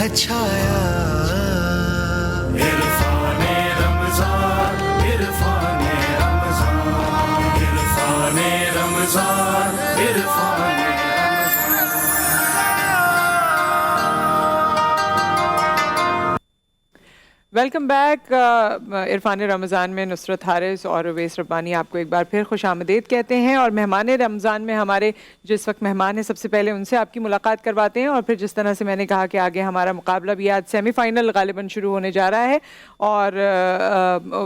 ہے چھایا. Irfan Ramzan Irfan Ramzan Irfan Ramzan Irfan. Welcome back. Irfan Ramzan میں نصرت حارث اور اویس ربانی آپ کو ایک بار پھر خوش آمدید کہتے ہیں. اور مہمان رمضان میں ہمارے جو اس وقت مہمان ہیں سب سے پہلے ان سے آپ کی ملاقات کرواتے ہیں, اور پھر جس طرح سے میں نے کہا کہ آگے ہمارا مقابلہ بھی آج سیمی فائنل غالباً شروع ہونے جا رہا ہے, اور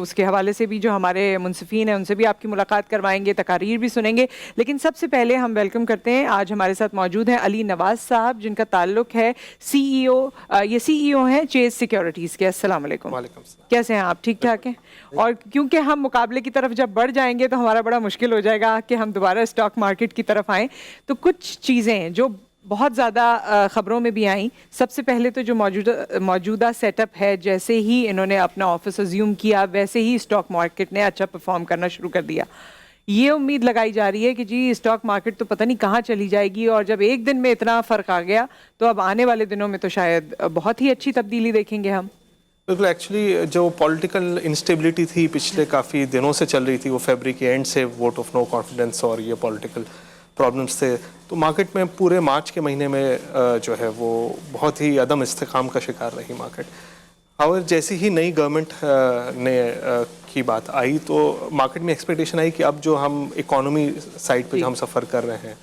اس کے حوالے سے بھی جو ہمارے منصفین ہیں ان سے بھی آپ کی ملاقات کروائیں گے, تقاریر بھی سنیں گے. لیکن سب سے پہلے ہم ویلکم کرتے ہیں, آج ہمارے ساتھ موجود ہیں علی نواز صاحب, جن کا تعلق ہے یہ سی ای او ہیں چیز سیکیورٹیز کے. السلام علیکم. وعلیکم السلام. کیسے ہیں آپ؟ ٹھیک ٹھاک ہیں؟ اور کیونکہ ہم مقابلے کی طرف جب بڑھ جائیں گے تو ہمارا بڑا مشکل ہو جائے گا کہ ہم دوبارہ اسٹاک مارکیٹ کی طرف آئیں, تو کچھ چیزیں جو بہت زیادہ خبروں میں بھی آئیں. سب سے پہلے تو جو موجودہ سیٹ اپ ہے, جیسے ہی انہوں نے اپنا آفس ازیوم کیا ویسے ہی اسٹاک مارکیٹ نے اچھا پرفارم کرنا شروع کر دیا. یہ امید لگائی جا رہی ہے کہ جی اسٹاک مارکیٹ تو پتہ نہیں کہاں چلی جائے گی, اور جب ایک دن میں اتنا فرق آ گیا تو اب آنے والے دنوں میں تو شاید بہت ہی اچھی تبدیلی دیکھیں گے ہم. بالکل. ایکچولی جو پولیٹیکل انسٹیبلٹی تھی پچھلے کافی دنوں سے چل رہی تھی, وہ فیبرری کے اینڈ سے ووٹ آف نو کانفیڈنس اور یہ پولیٹیکل پرابلمس تھے, تو مارکیٹ میں پورے مارچ کے مہینے میں جو ہے وہ بہت ہی عدم استحکام کا شکار رہی مارکیٹ. اور جیسی ہی نئی گورنمنٹ نے کی بات آئی تو مارکیٹ میں ایکسپیکٹیشن آئی کہ اب جو ہم اکانومی سائڈ پہ جو ہم سفر کر رہے ہیں,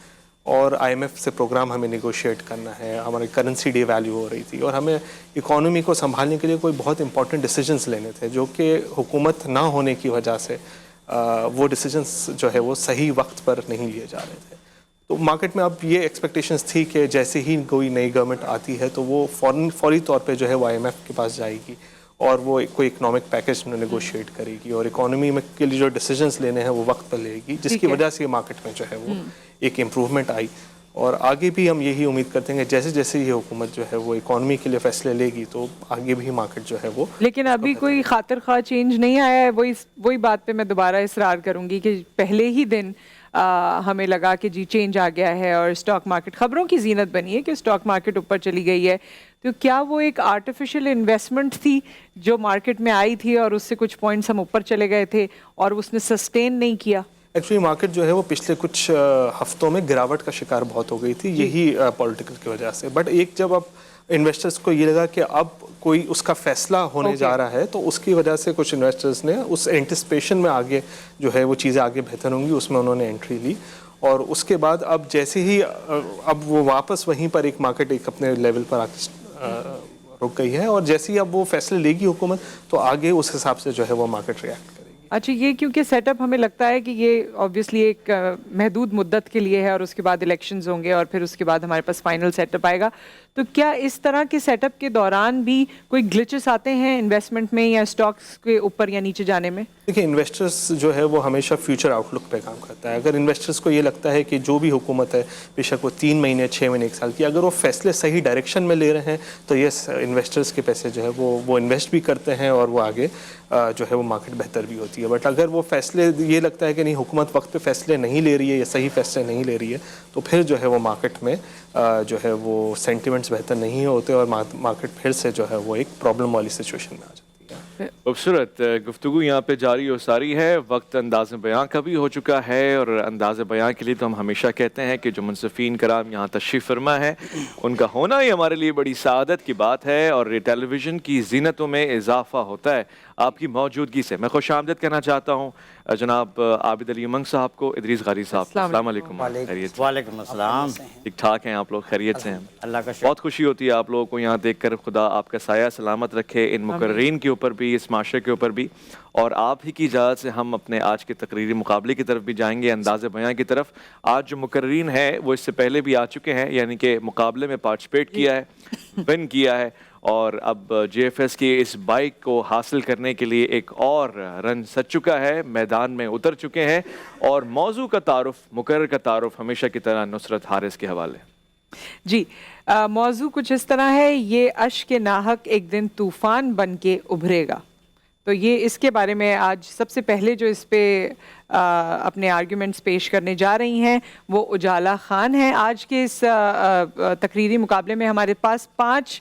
اور آئی ایم ایف سے پروگرام ہمیں نیگوشیٹ کرنا ہے, ہماری کرنسی ڈی ویلیو ہو رہی تھی, اور ہمیں اکانومی کو سنبھالنے کے لیے کوئی بہت امپورٹنٹ ڈیسیجنس لینے تھے, جو کہ حکومت نہ ہونے کی وجہ سے وہ ڈیسیجنس جو ہے وہ صحیح وقت پر نہیں لیے جا رہے تھے. تو مارکیٹ میں اب یہ ایکسپیکٹیشنس تھی کہ جیسے ہی کوئی نئی گورنمنٹ آتی ہے تو وہ فوری طور پہ جو ہے وہ آئی ایم ایف کے پاس جائے گی, اور وہ کوئی اکنامک پیکج نیگوشیٹ کرے گی, اور اکانومی میں کے لیے جو ڈیسیجنس لینے ہیں وہ وقت پر لے گی, جس کی وجہ سے مارکیٹ میں جو ہے وہ ایک امپروومنٹ آئی. اور آگے بھی ہم یہی امید کرتے ہیں کہ جیسے جیسے یہ حکومت جو ہے وہ اکانومی کے لیے فیصلے لے گی تو آگے بھی مارکیٹ جو ہے وہ. لیکن ابھی کوئی خاطر خواہ چینج نہیں آیا ہے. وہی بات پہ میں دوبارہ اصرار کروں گی کہ پہلے ہی دن ہمیں لگا کہ جی چینج آ گیا ہے, اور اسٹاک مارکیٹ خبروں کی زینت بنی ہے کہ اسٹاک مارکیٹ اوپر چلی گئی ہے. تو کیا وہ ایک آرٹیفیشل انویسٹمنٹ تھی جو مارکیٹ میں آئی تھی, اور اس سے کچھ پوائنٹس ہم اوپر چلے گئے تھے اور اس نے سسٹین نہیں کیا؟ ایکچولی مارکیٹ جو ہے وہ پچھلے کچھ ہفتوں میں گراوٹ کا شکار بہت ہو گئی تھی, یہی پولیٹیکل کی وجہ سے. بٹ ایک جب اب انویسٹرز کو یہ لگا کہ اب کوئی اس کا فیصلہ ہونے جا رہا ہے, تو اس کی وجہ سے کچھ انویسٹرز نے اس اینٹسپیشن میں آگے جو ہے وہ چیزیں آگے بہتر ہوں گی, اس میں انہوں نے انٹری لی. اور اس کے بعد اب جیسے ہی اب وہ واپس وہیں پر ایک مارکیٹ ایک اپنے لیول پر آ کے رک گئی ہے, اور جیسے ہی اب وہ فیصلے لے گی حکومت تو آگے اس حساب سے جو ہے وہ مارکیٹ ریئیکٹ کرے گی. اچھا, یہ کیونکہ سیٹ اپ ہمیں لگتا ہے کہ یہ آبویسلی ایک محدود مدت کے لیے ہے, اور اس کے بعد الیکشنز ہوں گے, اور پھر اس کے بعد ہمارے پاس فائنل سیٹ اپ آئے گا, تو کیا اس طرح کے سیٹ اپ کے دوران بھی کوئی گلچز آتے ہیں انویسٹمنٹ میں یا اسٹاکس کے اوپر یا نیچے جانے میں؟ دیکھیں, انویسٹرز جو ہے وہ ہمیشہ فیوچر آؤٹ لک پہ کام کرتا ہے. اگر انویسٹرز کو یہ لگتا ہے کہ جو بھی حکومت ہے, بے شک وہ 3 مہینے 6 مہینے 1 سال کی, اگر وہ فیصلے صحیح ڈائریکشن میں لے رہے ہیں تو یہ انویسٹرز کے پیسے جو ہے وہ انویسٹ بھی کرتے ہیں, اور وہ آگے جو ہے وہ مارکیٹ بہتر بھی ہوتی ہے. بٹ اگر وہ فیصلے یہ لگتا ہے کہ نہیں حکومت وقت پہ فیصلے نہیں لے رہی ہے یا صحیح فیصلے نہیں لے رہی ہے, تو پھر جو ہے وہ مارکیٹ میں جو ہے وہ سینٹیمنٹس بہتر نہیں ہوتے, اور مارکیٹ پھر سے جو ہے وہ ایک پرابلم والی سچویشن میں آ جاتی ہے. خوبصورت گفتگو یہاں پہ جاری و ساری ہے. وقت انداز بیاں کا بھی ہو چکا ہے, اور انداز بیاں کے لیے تو ہم ہمیشہ کہتے ہیں کہ جو منصفین کرام یہاں تشریف فرما ہے ان کا ہونا ہی ہمارے لیے بڑی سعادت کی بات ہے, اور ٹیلی ویژن کی زینتوں میں اضافہ ہوتا ہے آپ کی موجودگی سے. میں خوش آمدید کرنا چاہتا ہوں جناب عابد علی امنگ صاحب کو, ادریس غاری صاحب کو. السلام علیکم. وعلیکم السلام. ٹھیک ٹھاک ہیں آپ لوگ؟ خیریت سے ہیں؟ اللہ کا شکر. بہت خوشی ہوتی ہے آپ لوگوں کو یہاں دیکھ کر. خدا آپ کا سایہ سلامت رکھے ان مقررین کے اوپر بھی, اس معاشرے کے اوپر بھی. اور آپ ہی کی اجازت سے ہم اپنے آج کے تقریری مقابلے کی طرف بھی جائیں گے, انداز بیاں کی طرف. آج جو مقررین ہیں وہ اس سے پہلے بھی آ چکے ہیں, یعنی کہ مقابلے میں پارٹیسپیٹ کیا ہے, ون کیا ہے, اور اب جے ایف ایس کی اس بائک کو حاصل کرنے کے لیے ایک اور رن سج چکا ہے, میدان میں اتر چکے ہیں. اور موضوع کا تعارف, مقرر کا تعارف ہمیشہ کی طرح نصرت حارث کے حوالے. جی, موضوع کچھ اس طرح ہے, یہ اشک ناحق ایک دن طوفان بن کے ابھرے گا. تو یہ اس کے بارے میں آج سب سے پہلے جو اس پہ اپنے آرگیومنٹس پیش کرنے جا رہی ہیں وہ اجالا خان ہیں. آج کے اس تقریری مقابلے میں ہمارے پاس 5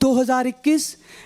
2021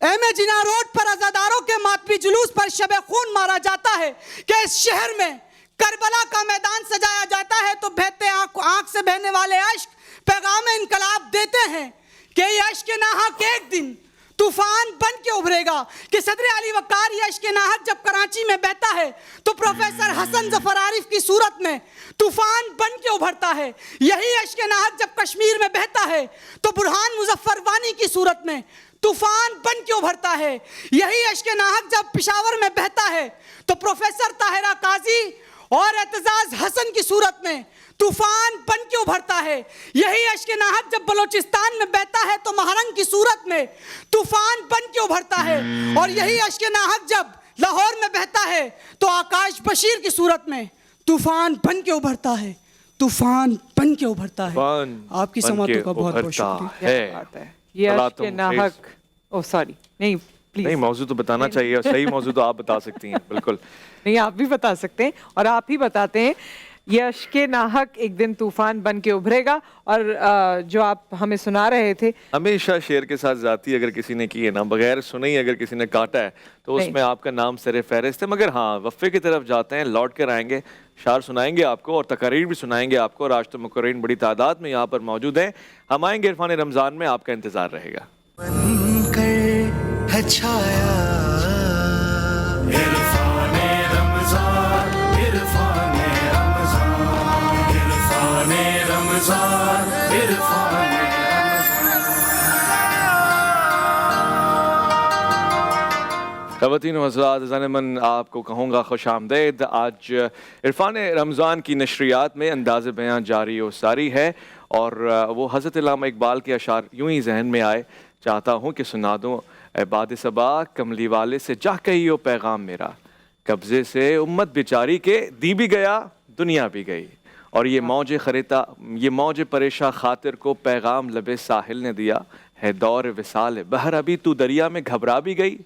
ایم جنا روڈ پر عزاداروں کے ماتمی جلوس پر شب خون مارا جاتا ہے کہ اس شہر میں کربلا کا میدان سجایا جاتا ہے تو بہتے آنکھ سے بہنے والے اشک پیغام انقلاب دیتے ہیں کہ یہ اشک ناحق ایک دن طوفان بن کے ابھرے گا کہ صدر علی وقار یہ اشک ناحق جب کراچی میں بہتا ہے تو پروفیسر حسن ظفر عارف کی صورت میں طوفان بن کے ابھرتا ہے. یہی اشک ناحق جب کشمیر میں بہتا ہے تو برہان مظفر وانی کی صورت میں طوفان بن کے ابھرتا ہے. یہی اشک ناحق جب پشاور میں بہتا ہے تو پروفیسر طاہرہ قاضی اور اعتزاز حسن کی صورت میں طوفان بن کے ابھرتا ہے. یہی اشک ناحق جب بلوچستان میں بہتا ہے تو مہرنگ کی صورت میں طوفان بن کے ابھرتا ہے. اور یہی اشک ناحق جب لاہور میں بہتا ہے تو آکاش بشیر کی صورت میں طوفان بن کے ابھرتا ہے. طوفان بن کے ابھرتا ہے. آپ کی سماعتوں کا بہت بہت شکریہ. یہ اشک ناحق سوری نہیں پلیز نہیں موضوع تو بتانا چاہیے اور صحیح موضوع تو آپ بتا سکتی ہیں. بالکل نہیں آپ بھی بتا سکتے ہیں اور آپ ہی بتاتے ہیں. یہ اشک ناحق ایک دن طوفان بن کے ابھرے گا. اور جو آپ ہمیں سنا رہے تھے ہمیشہ شعر کے ساتھ ذاتی اگر کسی نے کی ہے نا بغیر سنے ہی اگر کسی نے کاٹا ہے تو اس میں آپ کا نام سر فہرست ہے. مگر ہاں وقفے کی طرف جاتے ہیں, لوٹ کر آئیں گے, شعر سنائیں گے آپ کو اور تقاریر بھی سنائیں گے آپ کو. اور آج تو مقررین بڑی تعداد میں یہاں پر موجود ہیں. ہم آئیں گے عرفان رمضان میں, آپ کا انتظار رہے گا. بن کر ہے چھایا عرفان رمضان عرفان رمضان عرفان رمضان عرفان خواتین و حضرات عزیزان من آپ کو کہوں گا خوش آمدید. آج عرفان رمضان کی نشریات میں انداز بیان جاری و ساری ہے اور وہ حضرت علامہ اقبال کے اشعار یوں ہی ذہن میں آئے. چاہتا ہوں کہ سنا دوں اے باد صبا کملی والے سے جا کہیو پیغام میرا, قبضے سے امت بیچاری کے دی بھی گیا دنیا بھی گئی. اور یہ موج پریشاں خاطر کو پیغام لبے ساحل نے دیا ہے دور وصال بہر ابھی تو دریا میں گھبرا بھی گئی.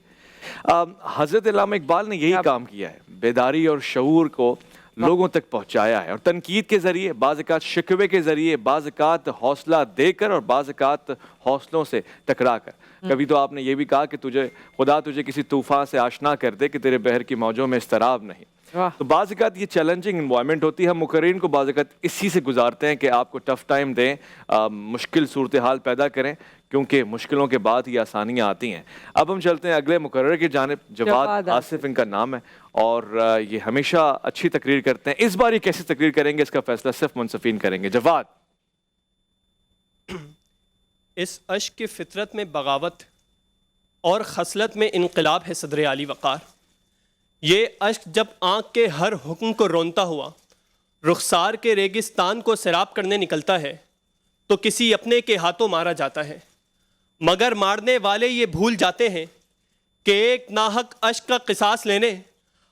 حضرت علامہ اقبال نے یہی کام کیا ہے, بیداری اور شعور کو لوگوں تک پہنچایا ہے. اور تنقید کے ذریعے, بعض اوقات شکوے کے ذریعے, بعض اوقات حوصلہ دے کر اور بعض اوقات حوصلوں سے ٹکرا کر. کبھی تو آپ نے یہ بھی کہا کہ خدا تجھے کسی طوفان سے آشنا کر دے کہ تیرے بحر کی موجوں میں اضطراب نہیں. تو بعض اوقات یہ چیلنجنگ انوائرمنٹ ہوتی ہے. ہم مقررین کو بعض اوقات اسی سے گزارتے ہیں کہ آپ کو ٹف ٹائم دیں, مشکل صورتحال پیدا کریں, کیونکہ مشکلوں کے بعد ہی آسانیاں آتی ہیں. اب ہم چلتے ہیں اگلے مقرر کی جانب. جواد آصف ان کا نام ہے اور یہ ہمیشہ اچھی تقریر کرتے ہیں. اس بار یہ کیسی تقریر کریں گے اس کا فیصلہ صرف منصفین کریں گے. جواد. اس اشک کی فطرت میں بغاوت اور خصلت میں انقلاب ہے صدر علی وقار. یہ اشک جب آنکھ کے ہر حکم کو رونتا ہوا رخسار کے ریگستان کو سیراب کرنے نکلتا ہے تو کسی اپنے کے ہاتھوں مارا جاتا ہے. مگر مارنے والے یہ بھول جاتے ہیں کہ ایک ناحق اشک کا قصاص لینے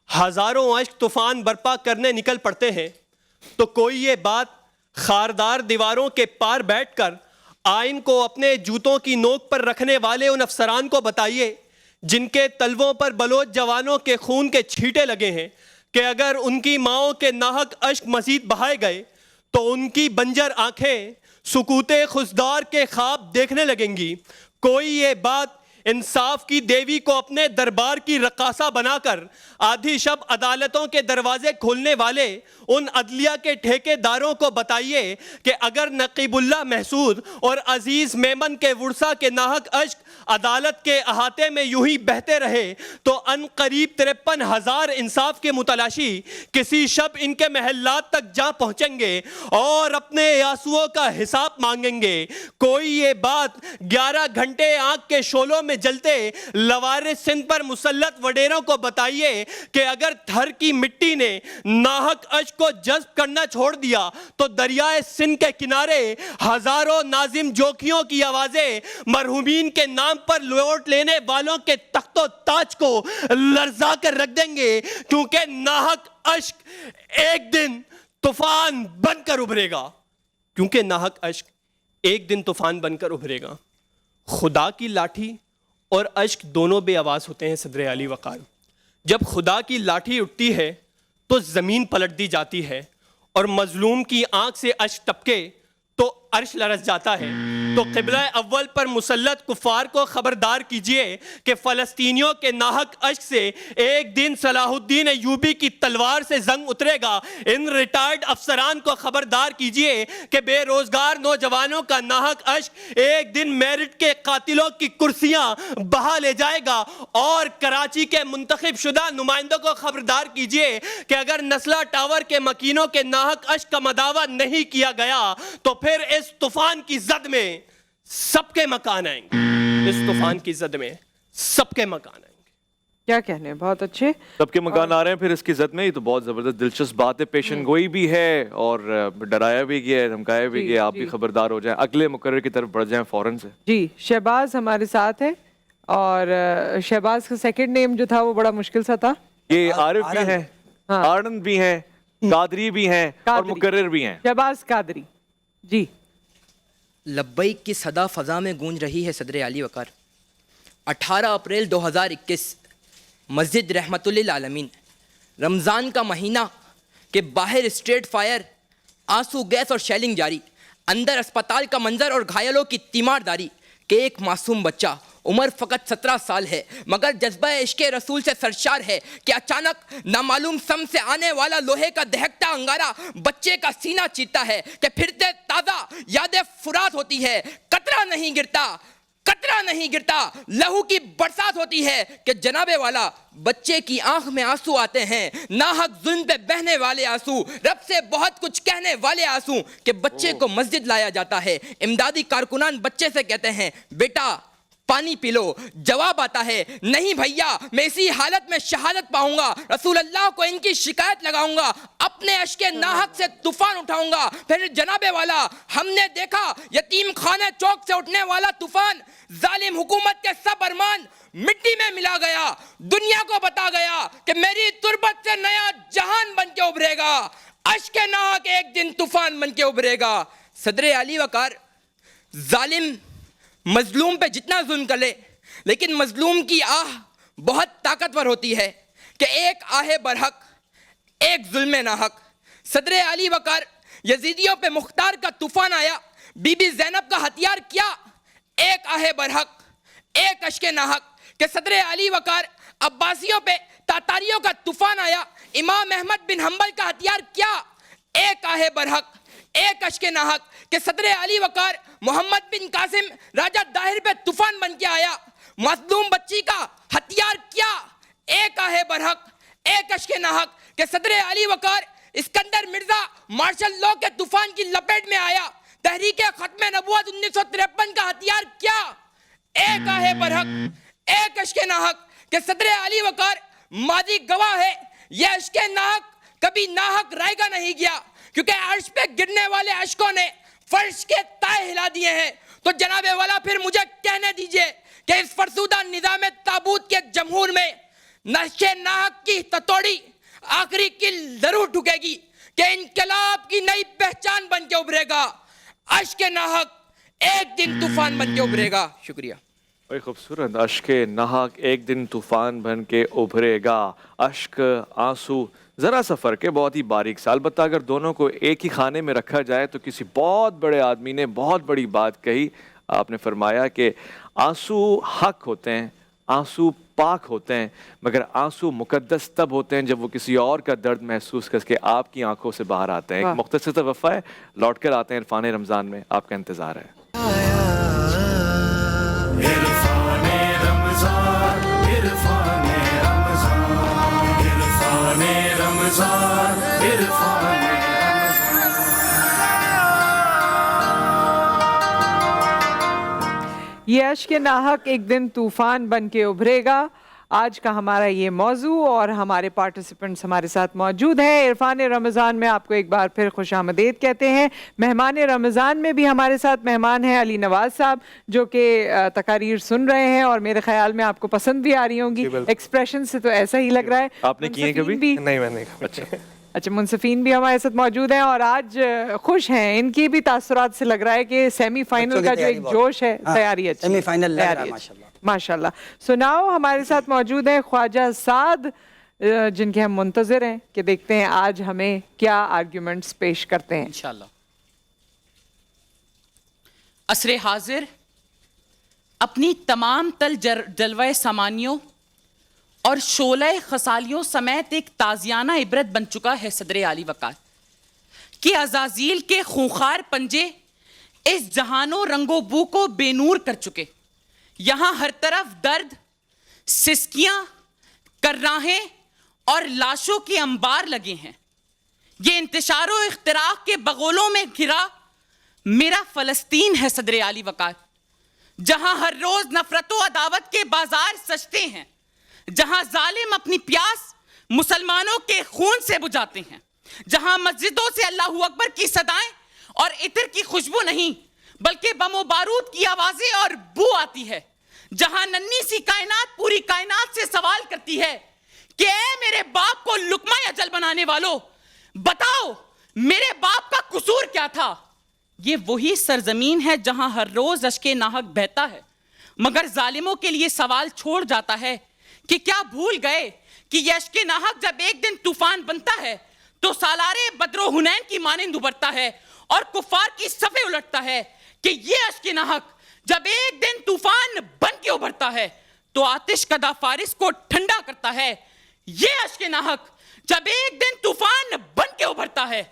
ہزاروں اشک طوفان برپا کرنے نکل پڑتے ہیں. تو کوئی یہ بات خاردار دیواروں کے پار بیٹھ کر آئین کو اپنے جوتوں کی نوک پر رکھنے والے ان افسران کو بتائیے جن کے تلووں پر بلوچ جوانوں کے خون کے چھینٹے لگے ہیں کہ اگر ان کی ماؤں کے ناحق اشک مزید بہائے گئے تو ان کی بنجر آنکھیں سکوت خزدار کے خواب دیکھنے لگیں گی. کوئی یہ بات انصاف کی دیوی کو اپنے دربار کی رقاصہ بنا کر آدھی شب عدالتوں کے دروازے کھولنے والے ان عدلیہ کے ٹھیکے داروں کو بتائیے کہ اگر نقیب اللہ محسود اور عزیز میمن کے ورثہ کے ناحق اشک عدالت کے احاطے میں یوں ہی بہتے رہے تو ان قریب 53,000 انصاف کے متلاشی کسی شب ان کے محلات تک جا پہنچیں گے اور اپنے آنسوؤں کا حساب مانگیں گے. کوئی یہ بات 11 گھنٹے آنکھ کے شعلوں میں جلتے لوارث سندھ پر مسلط وڈیروں کو بتائیے کہ اگر تھر کی مٹی نے ناحق اشک کو جذب کرنا چھوڑ دیا تو دریائے سندھ کے کنارے ہزاروں ناظم جوکیوں کی آوازیں مرحومین کے نام پر لوٹ لینے والوں کے تخت و تاج کو لرزا کر رکھ دیں گے, کیونکہ ناحق اشک ایک دن طوفان بن کر ابھرے گا. کیونکہ ناحق اشک ایک دن طوفان بن کر ابھرے گا. خدا کی لاٹھی اور اشک دونوں بے آواز ہوتے ہیں صدر علی وقار. جب خدا کی لاٹھی اٹھتی ہے تو زمین پلٹ دی جاتی ہے اور مظلوم کی آنکھ سے اشک ٹپکے تو عرش لرز جاتا ہے. تو قبلہ اول پر مسلط کفار کو خبردار کیجئے کہ فلسطینیوں کے ناحق اشک سے ایک دن صلاح الدین ایوبی کی تلوار سے زنگ اترے گا۔ ان ریٹائرڈ افسران کو خبردار کیجئے کہ بے روزگار نوجوانوں کا ناحق اشک ایک دن میرٹ کے قاتلوں کی کرسیاں بہا لے جائے گا، اور کراچی کے منتخب شدہ نمائندوں کو خبردار کیجئے کہ اگر نسلہ ٹاور کے مکینوں کے ناحق اشک کا مداوع نہیں کیا گیا تو پھر اس طوفان کی زد میں سب کے مکان آئیں گے۔ اس طوفان کی زد میں سب کے مکان آئیں گے۔ کیا کہنے ہیں، بہت اچھے۔ سب کے مکان آ رہے ہیں پھر اس کی زد میں، یہ تو بہت زبردست دلچسپ بات ہے، پیشن گوئی بھی ہے اور ڈرایا بھی گیا ہے، دھمکایا بھی گیا، آپ بھی خبردار ہو جائیں، اگلے مقرر کی طرف بڑھ جائیں فوراً سے۔ جی شہباز ہمارے ساتھ ہے، اور شہباز کا سیکنڈ نیم جو تھا وہ بڑا مشکل سا تھا۔ یہ عارف بھی ہیں، آرنن بھی ہیں، قادری بھی ہیں اور مقرر بھی ہیں۔ شہباز قادری جی۔ لبیک کی صدا فضا میں گونج رہی ہے صدر علی وقار۔ 18 اپریل 2021 مسجد رحمت للعالمین، رمضان کا مہینہ کے باہر اسٹریٹ فائر، آنسو گیس اور شیلنگ جاری، اندر اسپتال کا منظر اور گھائلوں کی تیمار داری کہ ایک معصوم بچہ، عمر فقط 17 سال ہے مگر جذبہ عشق رسول سے سرشار ہے کہ اچانک نامعلوم سم سے آنے والا لوہے کا دہکتا انگارہ بچے کا سینہ چیرتا ہے کہ پھرتے تازہ یاد فرات ہوتی ہے، قطرہ نہیں گرتا، قطرہ نہیں گرتا، لہو کی برسات ہوتی ہے کہ جناب والا بچے کی آنکھ میں آنسو آتے ہیں، ناحق ظلم پہ بہنے والے آنسو، رب سے بہت کچھ کہنے والے آنسو کہ بچے کو مسجد لایا جاتا ہے، امدادی کارکنان بچے سے کہتے ہیں بیٹا پانی پی لو، جواب آتا ہے نہیں بھیا میں اسی حالت میں شہادت پاؤں گا، رسول اللہ کو ان کی شکایت لگاؤں گا، اپنے اشک ناحق سے طوفان اٹھاؤں گا۔ پھر جناب والا ہم نے دیکھا یتیم خانے چوک سے اٹھنے والا طوفان، ظالم حکومت کے سب ارمان مٹی میں ملا گیا، دنیا کو بتا گیا کہ میری تربت سے نیا جہان بن کے ابھرے گا، اشک ناحق ایک دن طوفان بن کے ابھرے گا۔ صدر علی وقار، ظالم مظلوم پہ جتنا ظلم کر لے لیکن مظلوم کی آہ بہت طاقتور ہوتی ہے کہ ایک آہ برحق ایک ظلم ناحق۔ صدر علی وقار، یزیدیوں پہ مختار کا طوفان آیا، بی بی زینب کا ہتھیار کیا، ایک آہ برحق ایک اشک ناحق کہ صدر علی وقار، عباسیوں پہ تاتاریوں کا طوفان آیا، امام احمد بن حنبل کا ہتھیار کیا، ایک آہ برحق ایک اشک ناحق کہ صدر علی وقار، محمد بن قاسم راجہ داہر پہ طوفان بن کے آیا، مظلوم بچی کا ہتھیار کیا، ایک آہ برحق ایک اشک ناحق کہ صدر علی وقار، اسکندر مرزا مارشل لاء کے طوفان کی لپیٹ میں آیا، تحریک ختم نبوت 1953 کا ہتھیار کیا، ایک آہ برحق ایک اشک ناحق کہ صدر علی وقار، ماضی گواہ ہے یہ اشک ناحق کبھی ناحق رائے گا نہیں گیا، کیونکہ عرش پہ گرنے والے اشکوں نے فرش کے تائے ہلا دیے ہیں۔ تو جناب والا پھر مجھے کہنے دیجئے کہ اس فرسودہ نظام تابوت کے جمہور میں نشے ناحق کی تتوڑی آخری کل ضرور ٹھکے گی کہ انقلاب کی نئی پہچان بن کے ابھرے گا، اشک ناحق ایک دن طوفان بن کے ابھرے گا۔ شکریہ۔ بڑی خوبصورت، اشک ناحق ایک دن طوفان بن کے ابھرے گا، اشک آنسو ذرا سا فرق ہے، بہت ہی باریک سا، البتہ اگر دونوں کو ایک ہی خانے میں رکھا جائے تو کسی بہت بڑے آدمی نے بہت بڑی بات کہی، آپ نے فرمایا کہ آنسو حق ہوتے ہیں، آنسو پاک ہوتے ہیں، مگر آنسو مقدس تب ہوتے ہیں جب وہ کسی اور کا درد محسوس کر کے آپ کی آنکھوں سے باہر آتے ہیں۔ ایک مختصر سا وقفہ ہے، لوٹ کر آتے ہیں عرفان رمضان میں، آپ کا انتظار ہے۔ عرفان رمضان، عرفان رمضان، عرفان رمضان، عرفان یہ اشک ناحق ایک دن طوفان بن کے ابھرے گا، آج کا ہمارا یہ موضوع، اور ہمارے پارٹیسپنٹس ہمارے ساتھ موجود ہیں۔ عرفان رمضان میں آپ کو ایک بار پھر خوش آمدید کہتے ہیں۔ مہمان رمضان میں بھی ہمارے ساتھ مہمان ہیں علی نواز صاحب، جو کہ تقاریر سن رہے ہیں اور میرے خیال میں آپ کو پسند بھی آ رہی ہوں گی، ایکسپریشن سے تو ایسا ہی لگ رہا ہے۔ آپ نے کی ہیں کبھی؟ نہیں میں نہیں۔ اچھا، منصفین بھی ہمارے ساتھ موجود ہیں اور آج خوش ہیں، ان کی بھی تاثرات سے لگ رہا ہے کہ سیمی فائنل کا جو ایک جوش ہے، تیاری اچھی، سیمی فائنل لگ رہا ہے ماشاءاللہ۔ ماشاءاللہ۔ سناؤ، ہمارے ساتھ موجود ہیں خواجہ سعد، جن کے ہم منتظر ہیں کہ دیکھتے ہیں آج ہمیں کیا آرگیومنٹس پیش کرتے ہیں۔ انشاءاللہ۔ عصر حاضر اپنی تمام تل جلوہ سامانیوں اور شعلہ خصالیوں سمیت ایک تازیانہ عبرت بن چکا ہے صدر عالی وقار کہ عزازیل کے خونخوار پنجے اس جہان و رنگ و بو کو بے نور کر چکے. یہاں ہر طرف درد، سسکیاں، کرراہیں اور لاشوں کے انبار لگے ہیں. یہ انتشار و اختراق کے بغولوں میں گھرا میرا فلسطین ہے صدر عالی وقار، جہاں ہر روز نفرت و عداوت کے بازار سجتے ہیں، جہاں ظالم اپنی پیاس مسلمانوں کے خون سے بجھاتے ہیں، جہاں مسجدوں سے اللہ اکبر کی صدائیں اور عطر کی خوشبو نہیں بلکہ بم و بارود کی آوازیں اور بو آتی ہے، جہاں ننھی سی کائنات پوری کائنات سے سوال کرتی ہے کہ اے میرے باپ کو لقمہ اجل بنانے والو، بتاؤ میرے باپ کا قصور کیا تھا. یہ وہی سرزمین ہے جہاں ہر روز اشک ناحق بہتا ہے، مگر ظالموں کے لیے سوال چھوڑ جاتا ہے کہ کیا بھول گئے کہ یہ اشک ناحق جب ایک دن طوفان بنتا ہے تو سالار بدر و حنین کی مانند ابھرتا ہے اور کفار کی صفیں الٹتا ہے، کہ یہ اشک ناحق جب ایک دن طوفان بن کے ابھرتا ہے تو آتش کدہ فارس کو ٹھنڈا کرتا ہے. یہ اشک ناحق جب ایک دن طوفان بن کے ابھرتا ہے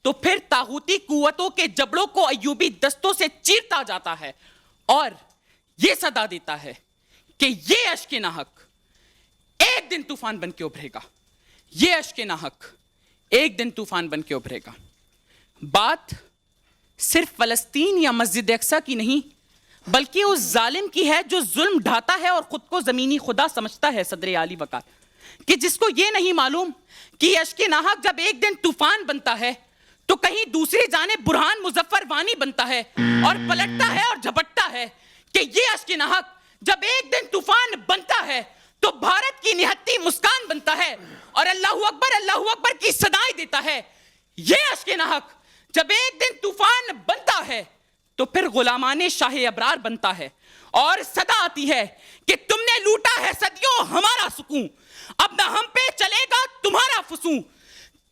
تو پھر طاغوتی قوتوں کے جبڑوں کو ایوبی دستوں سے چیرتا جاتا ہے اور یہ صدا دیتا ہے کہ یہ اشک ناحق ایک دن طوفان بن کے ابھرے گا. یہ اشک ناحق ایک دن طوفان بن کے ابھرے گا. بات صرف فلسطین یا مسجد اقصیٰ کی نہیں بلکہ اس ظالم کی ہے جو ظلم ڈھاتا ہے اور خود کو زمینی خدا سمجھتا ہے صدر عالی وقار، کہ جس کو یہ نہیں معلوم کہ اشک ناحق جب ایک دن طوفان بنتا ہے تو کہیں دوسری جانب برہان مظفر وانی بنتا ہے اور پلٹتا ہے اور جھپٹتا ہے، کہ یہ اشک ناحق جب ایک دن طوفان بنتا ہے تو بھارت کی نہتی مسکان بنتا ہے اور اللہ اکبر کی صدائیں دیتا ہے. یہ اشک ناحق جب ایک دن طوفان بنتا ہے تو پھر غلامان شاہ ابرار بنتا ہے اور صدا آتی ہے کہ تم نے لوٹا ہے صدیوں ہمارا سکون، اب نہ ہم پہ چلے گا تمہارا فسوں.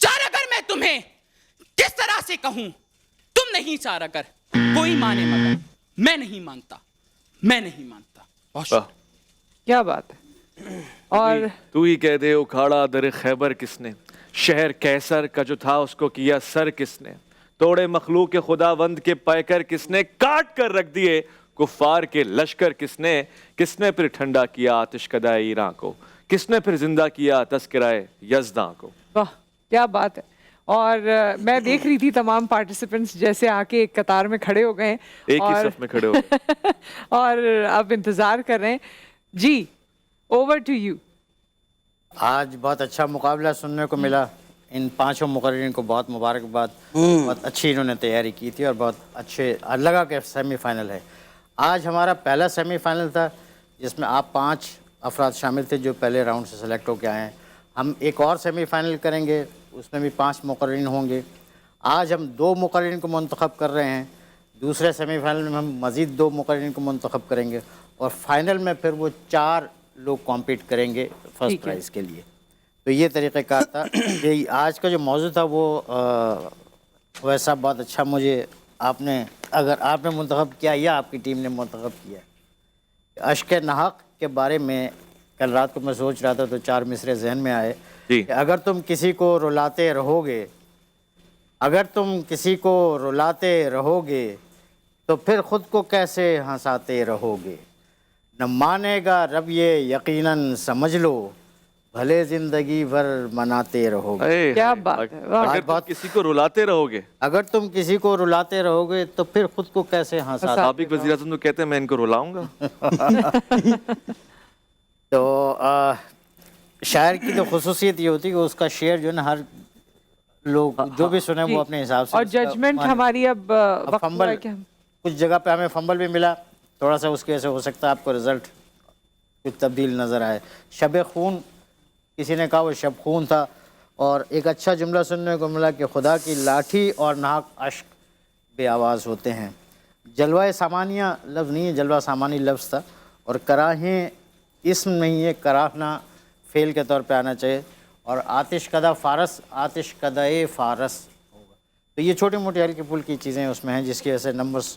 چار اگر میں تمہیں کس طرح سے کہوں، تم نہیں چار اگر کوئی مانے مگر میں نہیں مانتا، میں نہیں مانتا. کیا بات ہے. اور تو ہی کہہ دے اکھاڑا در خیبر کس نے، شہر کیسر کا جو تھا اس کو کیا سر کس نے، توڑے مخلوق خدا وند کے پیکر کس نے، کاٹ کر رکھ دیے کفار کے لشکر کس نے پھر ٹھنڈا کیا آتش کدہ ایران کو، کس نے پھر زندہ کیا تذکرہ یزداں کو. واہ کیا بات ہے. اور میں دیکھ رہی تھی تمام پارٹیسپینٹس جیسے آ کے ایک قطار میں کھڑے ہو گئے ہیں، ایک ہی صف میں کھڑے ہو گئے اور اب انتظار کر رہے ہیں. G over to you. آج بہت اچھا مقابلہ سننے کو ملا. ان پانچوں مقررین کو بہت مبارکباد. بہت اچھی انہوں نے تیاری کی تھی اور بہت اچھے لگا کہ سیمی فائنل ہے. آج ہمارا پہلا سیمی فائنل تھا جس میں آپ 5 افراد شامل تھے جو پہلے راؤنڈ سے سلیکٹ ہو کے آئے ہیں. ہم ایک اور سیمی فائنل کریں گے، اس میں بھی 5 مقررین ہوں گے. آج ہم 2 مقررین کو منتخب کر رہے ہیں. دوسرے سیمی فائنل میں ہم مزید 2 مقررین کو منتخب کریں گے اور فائنل میں پھر وہ 4 لوگ کمپیٹ کریں گے فرسٹ پرائز کے لیے. تو یہ طریقہ کار تھا. یہ آج کا جو موضوع تھا وہ ویسا بہت اچھا مجھے اگر آپ نے منتخب کیا یا آپ کی ٹیم نے منتخب کیا. اشک ناحق کے بارے میں کل رات کو میں سوچ رہا تھا تو 4 مصرے ذہن میں آئے کہ اگر تم کسی کو رلاتے رہو گے تو پھر خود کو کیسے ہنساتے رہو گے، نہ مانے گا رب یہ یقیناً سمجھ لو، بھلے زندگی بھر مناتے رہو گے. کیا بات ہے. اگر تم کسی کو رلاتے رہو گے تو پھر خود کو کیسے ہنساتے. سابق وزیر اعظم تو کہتے ہیں میں ان کو رلاؤں گا. تو شاعر کی تو خصوصیت یہ ہوتی ہے کہ اس کا شعر جو ہے نا ہر لوگ جو بھی سنے وہ اپنے حساب سے. اور ججمنٹ ہماری اب فمبل کچھ جگہ پہ ہمیں فمبل بھی ملا تھوڑا سا، اس کی وجہ سے ہو سکتا ہے آپ کو رزلٹ کچھ تبدیل نظر آئے. شب خون کسی نے کہا وہ شب خون تھا. اور ایک اچھا جملہ سننے کو ملا کہ خدا کی لاٹھی اور ناحق اشک بے آواز ہوتے ہیں. جلوہ سامانیہ لفظ نہیں ہے، جلوہ سامانی لفظ تھا. اور کراہیں اسم نہیں ہے، کراہنا فعل کے طور پہ آنا چاہیے. اور آتش کدہ فارس آتش کدہ فارس ہوگا. تو یہ چھوٹی موٹی ہلکی پھلکی چیزیں اس میں ہیں جس کی وجہ سے نمبرز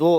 2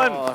1।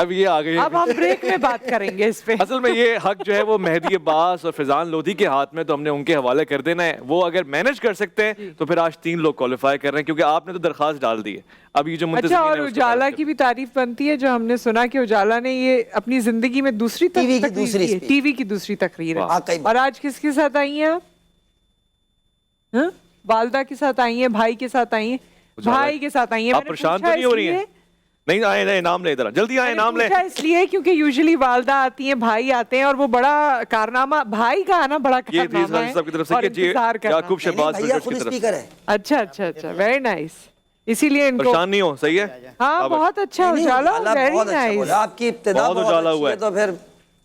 اب یہ آ گئی اب ہم بریک میں بات کریں گے اس پہ. اصل میں یہ حق جو ہے وہ مہدی عباس اور فیضان لودھی کے ہاتھ میں, تو ہم نے ان کے حوالے کر دینا ہے. وہ اگر مینج کر سکتے ہیں تو پھر آج 3 لوگ کوالیفائی کر رہے ہیں, کیونکہ آپ نے تو درخواست ڈال دی ہے. اب یہ جو اچھا, اور اجالا کی بھی تعریف بنتی ہے, جو ہم نے سنا کہ اجالا نے یہ اپنی زندگی میں دوسری ٹی وی کی دوسری تقریر ہے. اور آج کس کے ساتھ آئی ہیں آپ؟ والدہ کے ساتھ آئی ہیں, بھائی کے ساتھ آئی ہیں, بھائی کے ساتھ آئی ہیں. آپ پریشان تو نہیں ہو رہی ہیں؟ نہیں آئے, نام لے, ادھر جلدی آئے, نام لے. اس لیے کیونکہ یوزلی والدہ آتی ہیں, بھائی آتے ہیں, اور وہ بڑا کارنامہ, بھائی کا آنا بڑا کارنامہ ہے. سب کی طرف سے یعقوب شہباز بلڈرز کی طرف. اچھا اچھا اچھا, ویری نائس. اسی لیے ان کو پریشان نہیں ہو, صحیح ہے. ہاں بہت اچھا اجالا, ویری نائس. آپ کی ابتدا بہت اجالا ہوا ہے. تو پھر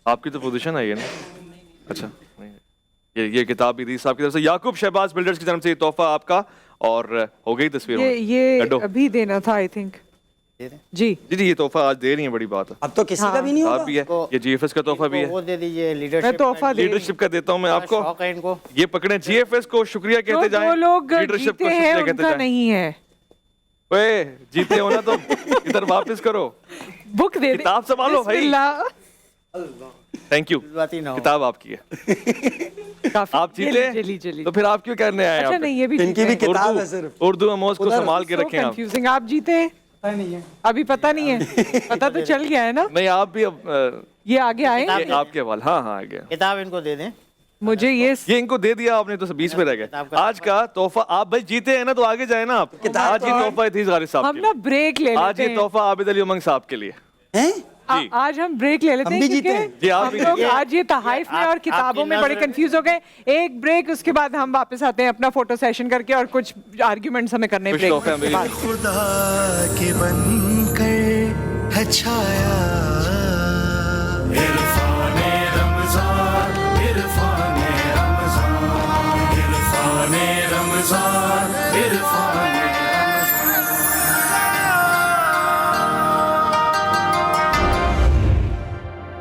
آپ کی تو پوزیشن ہے یہ نا. اچھا, یہ کتاب بھی صاحب کی طرف سے, یعقوب شہباز بلڈرز کی طرف سے یہ تحفہ آپ کا, اور ہو گئی تصویر. یہ ابھی دینا تھا آئی تھنک. جی جی یہ تحفہ آج دے رہی ہیں, بڑی بات ہے. اب تو کسی کا بھی نہیں ہوگا. بھی ہے, یہ جی ایف ایس کا تحفہ بھی ہے. وہ دے دیجئے, میں تحفہ لیڈرشپ کا دیتا ہوں میں آپ کو. شوق ہے ان کو. یہ پکڑیں, جی ایف ایس کو شکریہ کہتے جائیں, جو لوگ لیڈرشپ کو جیتے ہیں شکریہ ان کہتے کا جائیں. نہیں ہے. اوے جیتے ہو نا تو ادھر واپس کرو, بک دے دے, کتاب سنبھالو بھائی. تھینک یو, بات ہی نہ ہو. کتاب آپ کی ہے. آپ جیتے تو پھر آپ کیوں کرنے آئے؟ اچھا نہیں, یہ بھی ان کی بھی کتاب ہے صرف. اردو اموز کو سنبھال کے رکھیں آپ. کنفیوزنگ. آپ جیتے ہیں ابھی پتہ نہیں ہے, پتہ تو چل گیا ہے نا. نہیں آپ بھی اب یہ آگے آئے یہ آپ کے حوالے. ہاں ہاں آگے کتاب ان کو دے دیں. مجھے یہ ان کو دے دیا آپ نے, تو 20 میں رہ گئے. آج کا تحفہ آپ بھائی جیتے ہیں نا, تو آگے جائیں نا آپ. آج یہ تحفہ تھی غالب صاحب ہم نا بریک لے آج لیتے یہ تحفہ عابد علی امنگ صاحب کے لیے. آج ہم بریک لے لیتے ہیں, کیونکہ ہم لوگ آج یہ تحائف میں اور کتابوں میں بڑے کنفیوز ہو گئے. ایک بریک, اس کے بعد ہم واپس آتے ہیں اپنا فوٹو سیشن کر کے, اور کچھ آرگیومنٹس ہمیں کرنے ہیں. خدا کے بن کر ہے چھایا